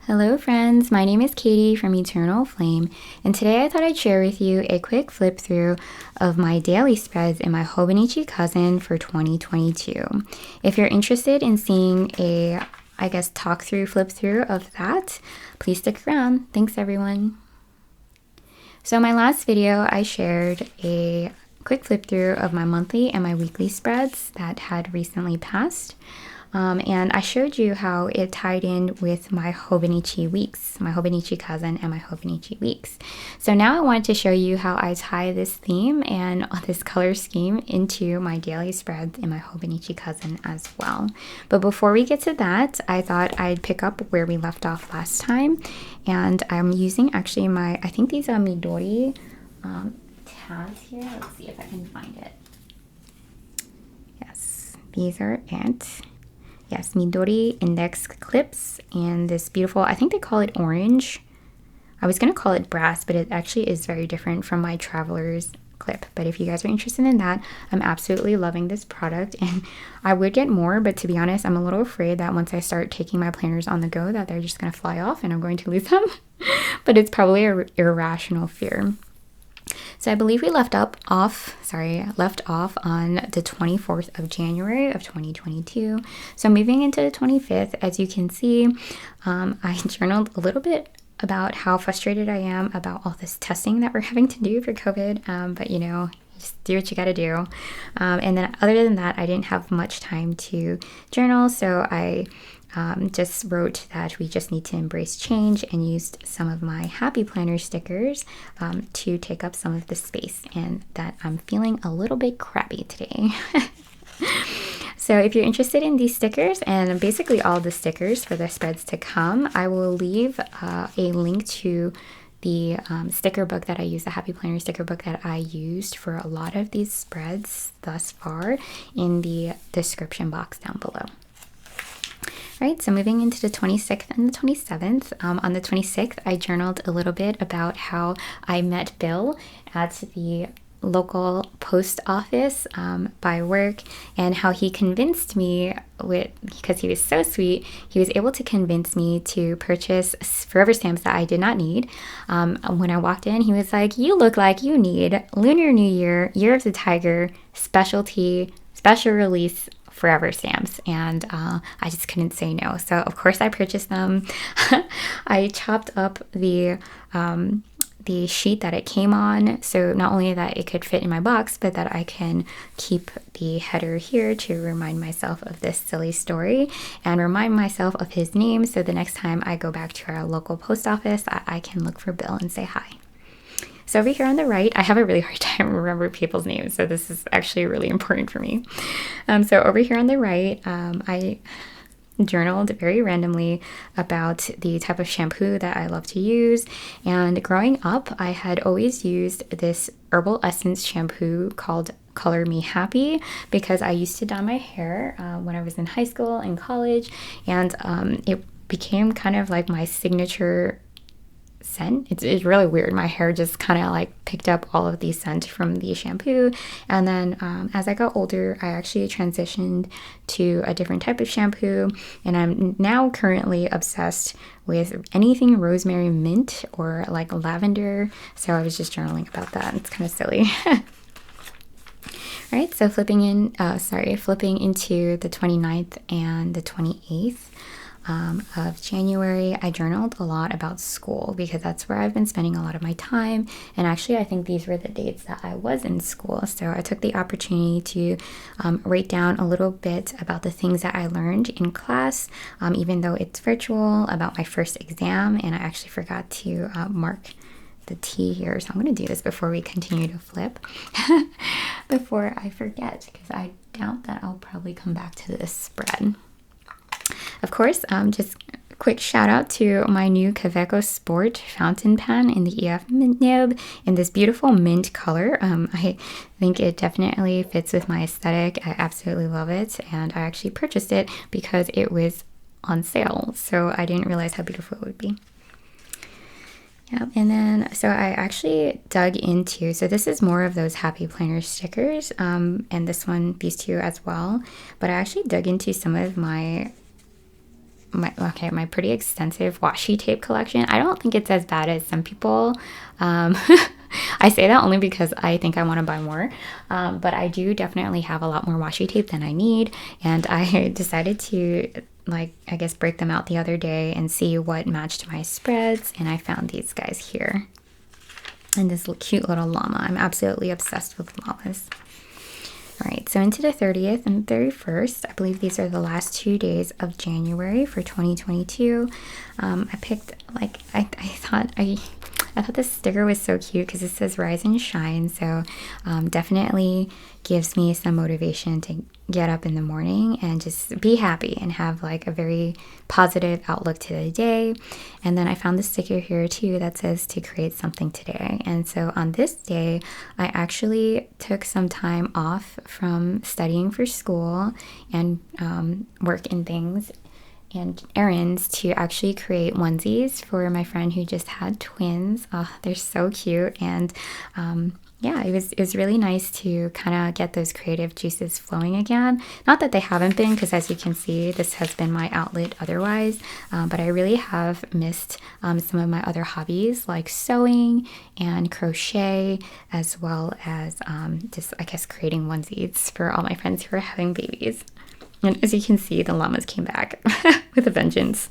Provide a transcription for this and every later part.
Hello friends, my name is Katie from Eternal Flame, and today I thought I'd share with you a quick flip through of my daily spreads in my Hobonichi Cousin for 2022. If you're interested in seeing a, talk through, flip through of that, please stick around. Thanks everyone. So in my last video, I shared a quick flip through of my monthly and my weekly spreads that had recently passed. And I showed you how it tied in with my Hobonichi weeks, my Hobonichi Cousin and my Hobonichi weeks. So now I wanted to show you how I tie this theme and this color scheme into my daily spreads in my Hobonichi Cousin as well. But before we get to that, I thought I'd pick up where we left off last time. And I'm using actually I think these are Midori tabs here. Let's see if I can find it. Yes, these are it. Yes, Midori index clips and this beautiful, I think they call it orange. I was going to call it brass, but it actually is very different from my Traveler's clip. But if you guys are interested in that, I'm absolutely loving this product. And I would get more, but to be honest, I'm a little afraid that once I start taking my planners on the go, that they're just going to fly off and I'm going to lose them. But it's probably an irrational fear. So I believe we left off on the 24th of January of 2022. So moving into the 25th, as you can see, I journaled a little bit about how frustrated I am about all this testing that we're having to do for COVID. But you know, just do what you gotta do. And then other than that, I didn't have much time to journal. So I just wrote that we just need to embrace change and used some of my Happy Planner stickers to take up some of the space, and that I'm feeling a little bit crappy today. So if you're interested in these stickers and basically all the stickers for the spreads to come, I will leave a link to the sticker book that I use, the Happy Planner sticker book that I used for a lot of these spreads thus far, in the description box down below. Right, so moving into the 26th and the 27th. On the 26th, I journaled a little bit about how I met Bill at the local post office by work, and how he convinced me, because he was so sweet, he was able to convince me to purchase forever stamps that I did not need. When I walked in, he was like, "You look like you need Lunar New Year, Year of the Tiger, special release forever stamps," and I just couldn't say no. So of course I purchased them. I chopped up the sheet that it came on, so not only that it could fit in my box, but that I can keep the header here to remind myself of this silly story and remind myself of his name, so the next time I go back to our local post office, I can look for Bill and say hi. So over here on the right, I have a really hard time remembering people's names, so this is actually really important for me. So over here on the right, I journaled very randomly about the type of shampoo that I love to use. And growing up, I had always used this herbal essence shampoo called Color Me Happy, because I used to dye my hair when I was in high school and college, and it became kind of like my signature scent. It's really weird. My hair just kind of like picked up all of these scents from the shampoo. And then as I got older, I actually transitioned to a different type of shampoo, and I'm now currently obsessed with anything rosemary mint or like lavender. So I was just journaling about that. It's kind of silly. Right, so flipping into the 29th and the 28th of January, I journaled a lot about school, because that's where I've been spending a lot of my time. And actually, I think these were the dates that I was in school. So I took the opportunity to write down a little bit about the things that I learned in class, even though it's virtual, about my first exam. And I actually forgot to mark the T here, so I'm going to do this before we continue to flip before I forget, because I doubt that I'll probably come back to this spread. Of course, just a quick shout out to my new Kaweco Sport fountain pen in the EF mint nib in this beautiful mint color. I think it definitely fits with my aesthetic. I absolutely love it, and I actually purchased it because it was on sale, so I didn't realize how beautiful it would be. Yeah, and then so I actually dug into, so this is more of those Happy Planner stickers, and these two as well, but I actually dug into some of my my pretty extensive washi tape collection. I don't think it's as bad as some people. I say that only because I think I want to buy more, but I do definitely have a lot more washi tape than I need, and I decided to, like, I guess break them out the other day and see what matched my spreads, and I found these guys here. And this cute little llama. I'm absolutely obsessed with llamas. All right, so into the 30th and 31st, I believe these are the last 2 days of January for 2022. I picked, like, I thought this sticker was so cute because it says rise and shine. So definitely gives me some motivation to get up in the morning and just be happy and have like a very positive outlook to the day. And then I found this sticker here too that says to create something today. And so on this day, I actually took some time off from studying for school and work and things and errands to actually create onesies for my friend who just had twins. Oh, they're so cute. And yeah, it was really nice to kind of get those creative juices flowing again. Not that they haven't been, because as you can see, this has been my outlet otherwise, but I really have missed some of my other hobbies like sewing and crochet, as well as just, I guess, creating onesies for all my friends who are having babies. And as you can see, the llamas came back with a vengeance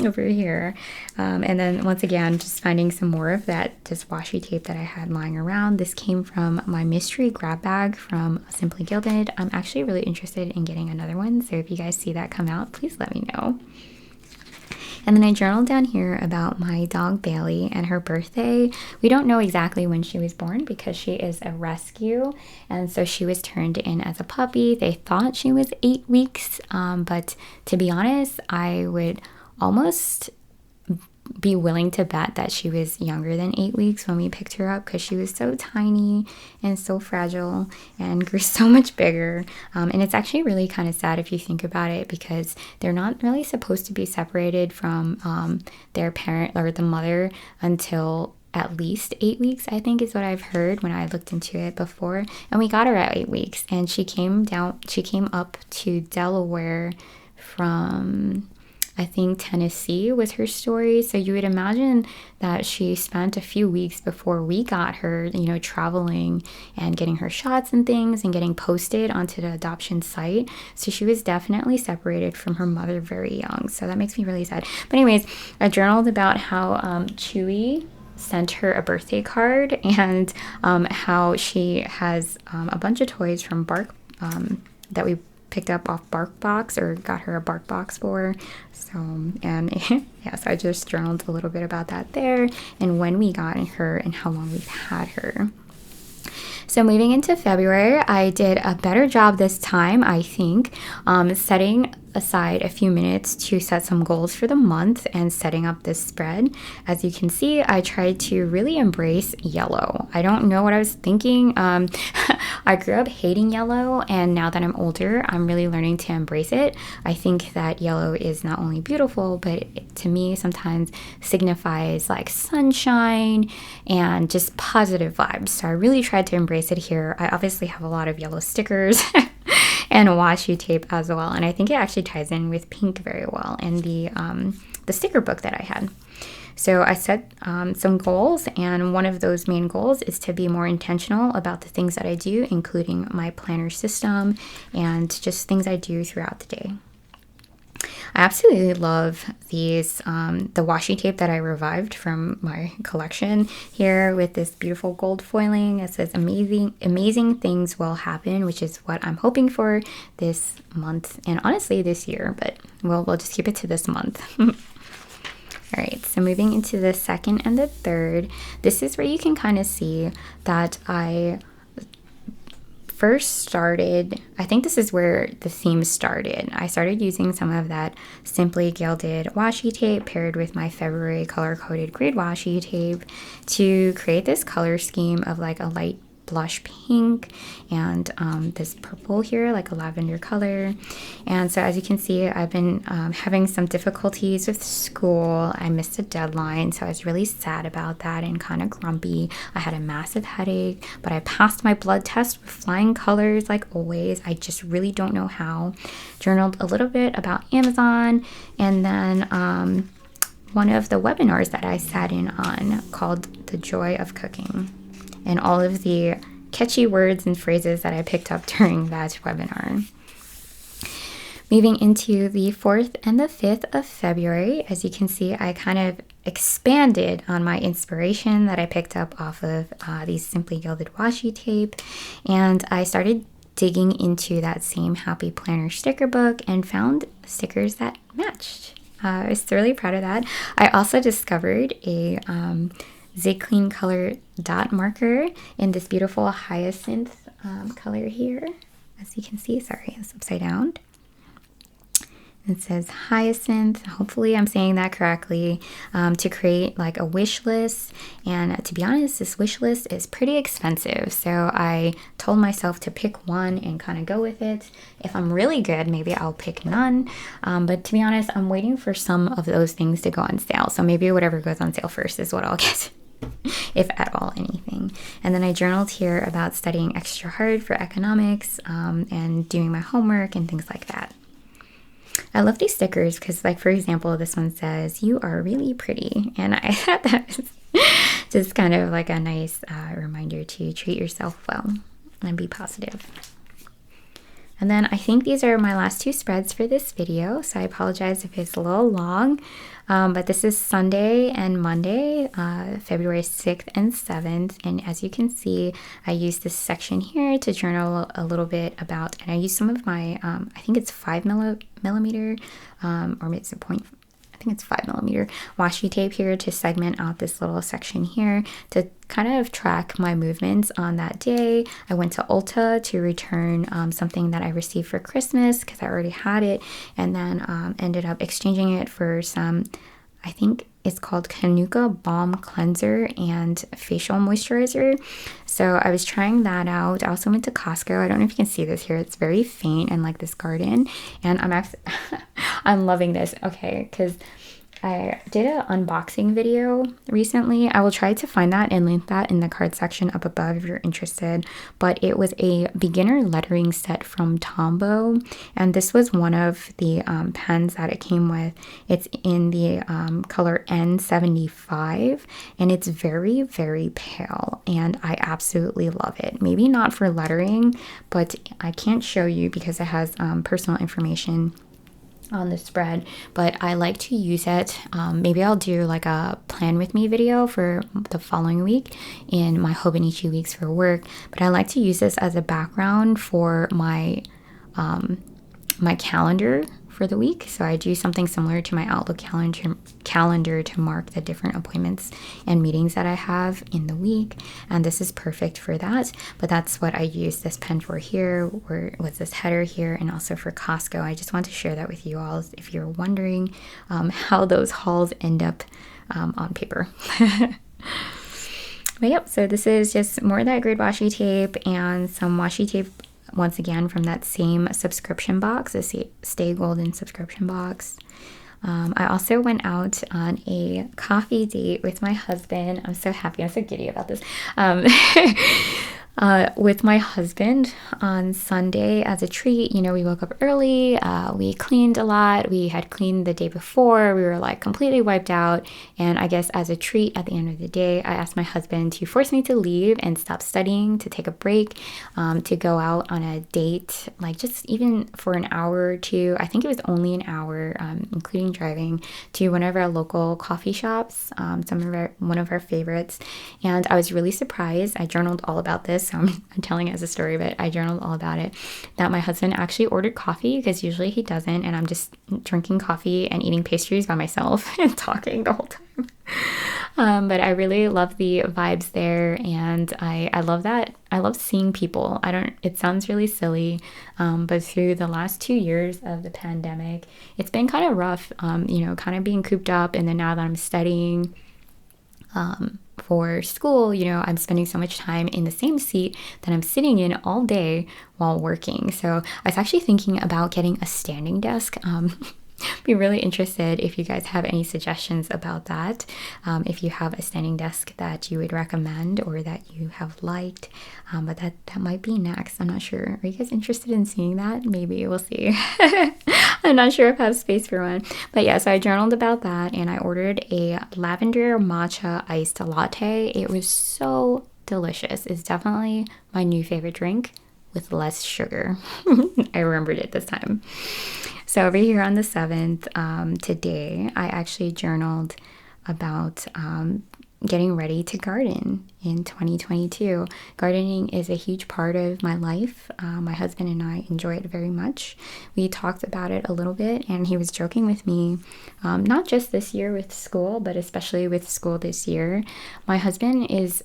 over here. And then once again, just finding some more of that just washi tape that I had lying around. This came from my mystery grab bag from Simply Gilded. I'm actually really interested in getting another one. So if you guys see that come out, please let me know. And then I journaled down here about my dog Bailey and her birthday. We don't know exactly when she was born because she is a rescue. And so she was turned in as a puppy. They thought she was 8 weeks. But to be honest, I would almost be willing to bet that she was younger than 8 weeks when we picked her up, because she was so tiny and so fragile and grew so much bigger. And it's actually really kind of sad if you think about it, because they're not really supposed to be separated from their parent or the mother until at least 8 weeks, I think is what I've heard when I looked into it before. And we got her at 8 weeks, and she came up to Delaware from, I think, Tennessee was her story. So you would imagine that she spent a few weeks before we got her, you know, traveling and getting her shots and things and getting posted onto the adoption site. So she was definitely separated from her mother very young. So that makes me really sad. But anyways, I journaled about how Chewy sent her a birthday card, and how she has a bunch of toys from Bark that we picked up off BarkBox, or got her a BarkBox for. So, and yes, I just journaled a little bit about that there, and when we got her and how long we've had her. So moving into February, I did a better job this time, I think, setting aside a few minutes to set some goals for the month and setting up this spread. As you can see, I tried to really embrace yellow. I don't know what I was thinking. I grew up hating yellow, and now that I'm older, I'm really learning to embrace it. I think that yellow is not only beautiful, but to me sometimes signifies like sunshine and just positive vibes. So I really tried to embrace it here. I obviously have a lot of yellow stickers and washi tape as well, and I think it actually ties in with pink very well in the sticker book that I had. So I set some goals, and one of those main goals is to be more intentional about the things that I do, including my planner system and just things I do throughout the day. I absolutely love these, the washi tape that I revived from my collection here with this beautiful gold foiling. It says amazing things will happen, which is what I'm hoping for this month and honestly this year, but we'll just keep it to this month. All right, so moving into the 2nd and the 3rd, this is where you can kind of see that I first started, I think this is where the theme started. I started using some of that Simply Gilded washi tape paired with my February color-coded grid washi tape to create this color scheme of like a light blush pink and this purple here, like a lavender color. And so as you can see, I've been having some difficulties with school. I missed a deadline, so I was really sad about that and kind of grumpy. I had a massive headache, but I passed my blood test with flying colors like always. I just really don't know how. Journaled a little bit about Amazon, and then one of the webinars that I sat in on called The Joy of Cooking, and all of the catchy words and phrases that I picked up during that webinar. Moving into the 4th and the 5th of February, as you can see, I kind of expanded on my inspiration that I picked up off of these Simply Gilded washi tape, and I started digging into that same Happy Planner sticker book and found stickers that matched. I was really proud of that. I also discovered a Zig Clean color dot marker in this beautiful hyacinth color here. As you can see, sorry, it's upside down. It says hyacinth. Hopefully I'm saying that correctly, to create like a wish list. And to be honest, this wish list is pretty expensive. So I told myself to pick one and kind of go with it. If I'm really good, maybe I'll pick none. But to be honest, I'm waiting for some of those things to go on sale. So maybe whatever goes on sale first is what I'll get. If at all anything. And then I journaled here about studying extra hard for economics and doing my homework and things like that. I love these stickers because, like, for example, this one says, "You are really pretty." And I thought that was just kind of like a nice reminder to treat yourself well and be positive. And then I think these are my last two spreads for this video, so I apologize if it's a little long, but this is Sunday and Monday, February 6th and 7th, and as you can see, I used this section here to journal a little bit about, and I used some of my, I think it's 5mm, or maybe it's a point, I think it's 5mm washi tape here to segment out this little section here to kind of track my movements on that day. I went to Ulta to return something that I received for Christmas because I already had it, and then ended up exchanging it for some, I think it's called Kanuka Balm Cleanser and Facial Moisturizer. So I was trying that out. I also went to Costco. I don't know if you can see this here. It's very faint and like this garden. And I'm actually, I'm loving this. Okay, because I did an unboxing video recently. I will try to find that and link that in the card section up above if you're interested. But it was a beginner lettering set from Tombow, and this was one of the pens that it came with. It's in the color N75, and it's very, very pale, and I absolutely love it. Maybe not for lettering, but I can't show you because it has personal information on the spread, but I like to use it. Maybe I'll do like a plan with me video for the following week in my Hobonichi weeks for work, but I like to use this as a background for my my calendar for the week. So I do something similar to my Outlook calendar to mark the different appointments and meetings that I have in the week, and this is perfect for that. But that's what I use this pen for here, with this header here, and also for Costco. I just want to share that with you all if you're wondering how those hauls end up on paper. But yep, so this is just more of that grid washi tape and some washi tape once again from that same subscription box, the Stay Golden subscription box. I also went out on a coffee date with my husband. I'm so happy. I'm so giddy about this. With my husband on Sunday as a treat. You know, we woke up early, we cleaned a lot, we had cleaned the day before, we were like completely wiped out, and I guess as a treat at the end of the day, I asked my husband to force me to leave and stop studying, to take a break, to go out on a date, like just even for an hour or two. I think it was only an hour, including driving, to one of our local coffee shops, one of our favorites, and I was really surprised. I journaled all about this, so I'm telling it as a story, but I journaled all about it, that my husband actually ordered coffee because usually he doesn't, and I'm just drinking coffee and eating pastries by myself and talking the whole time. But I really love the vibes there, and I love that. I love seeing people. It sounds really silly, but through the last 2 years of the pandemic, it's been kind of rough, you know, kind of being cooped up, and then now that I'm studying, for school, you know, I'm spending so much time in the same seat that I'm sitting in all day while working. So I was actually thinking about getting a standing desk. Be really interested if you guys have any suggestions about that. If you have a standing desk that you would recommend or that you have liked, but that might be next. I'm not sure. Are you guys interested in seeing that? Maybe we'll see. I'm not sure if I have space for one, but yeah. So I journaled about that, and I ordered a lavender matcha iced latte. It was so delicious. It's definitely my new favorite drink with less sugar. I remembered it this time. So over here on the 7th, today, I actually journaled about getting ready to garden in 2022. Gardening is a huge part of my life. My husband and I enjoy it very much. We talked about it a little bit, and he was joking with me, not just this year with school, but especially with school this year. My husband is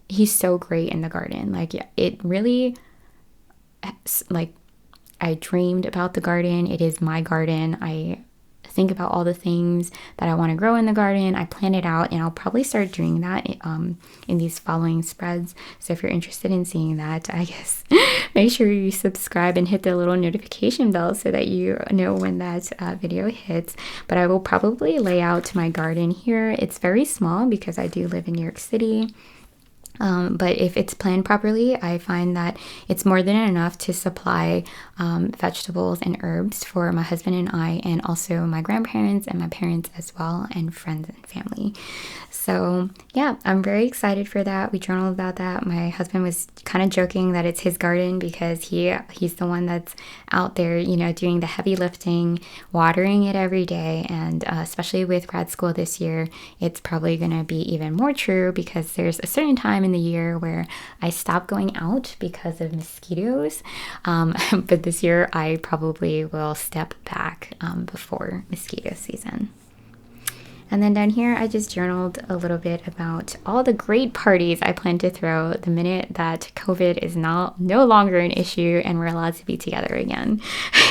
he's so great in the garden. Like, it really, like, I dreamed about the garden. It is my garden. I think about all the things that I want to grow in the garden. I plan it out, and I'll probably start doing that in these following spreads. So if you're interested in seeing that, I guess make sure you subscribe and hit the little notification bell so that you know when that video hits. But I will probably lay out my garden here. It's very small because I do live in New York City. But if it's planned properly, I find that it's more than enough to supply vegetables and herbs for my husband and I, and also my grandparents and my parents as well, and friends and family. So yeah, I'm very excited for that. We journaled about that. My husband was kind of joking that it's his garden because he's the one that's out there, you know, doing the heavy lifting, watering it every day. And especially with grad school this year, it's probably going to be even more true because there's a certain time in the year where I stop going out because of mosquitoes. But this year I probably will step back before mosquito season. And then down here, I just journaled a little bit about all the great parties I plan to throw the minute that COVID is no longer an issue and we're allowed to be together again.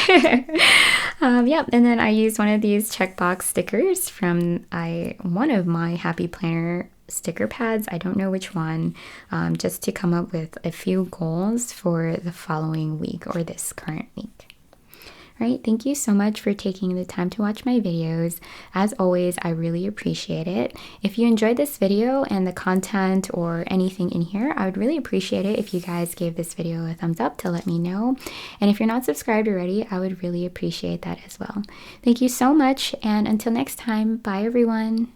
Yep, and then I used one of these checkbox stickers from one of my Happy Planner sticker pads. I don't know which one, just to come up with a few goals for the following week or this current week. Right, thank you so much for taking the time to watch my videos. As always, I really appreciate it. If you enjoyed this video and the content or anything in here, I would really appreciate it if you guys gave this video a thumbs up to let me know. And if you're not subscribed already, I would really appreciate that as well. Thank you so much, and until next time, bye everyone.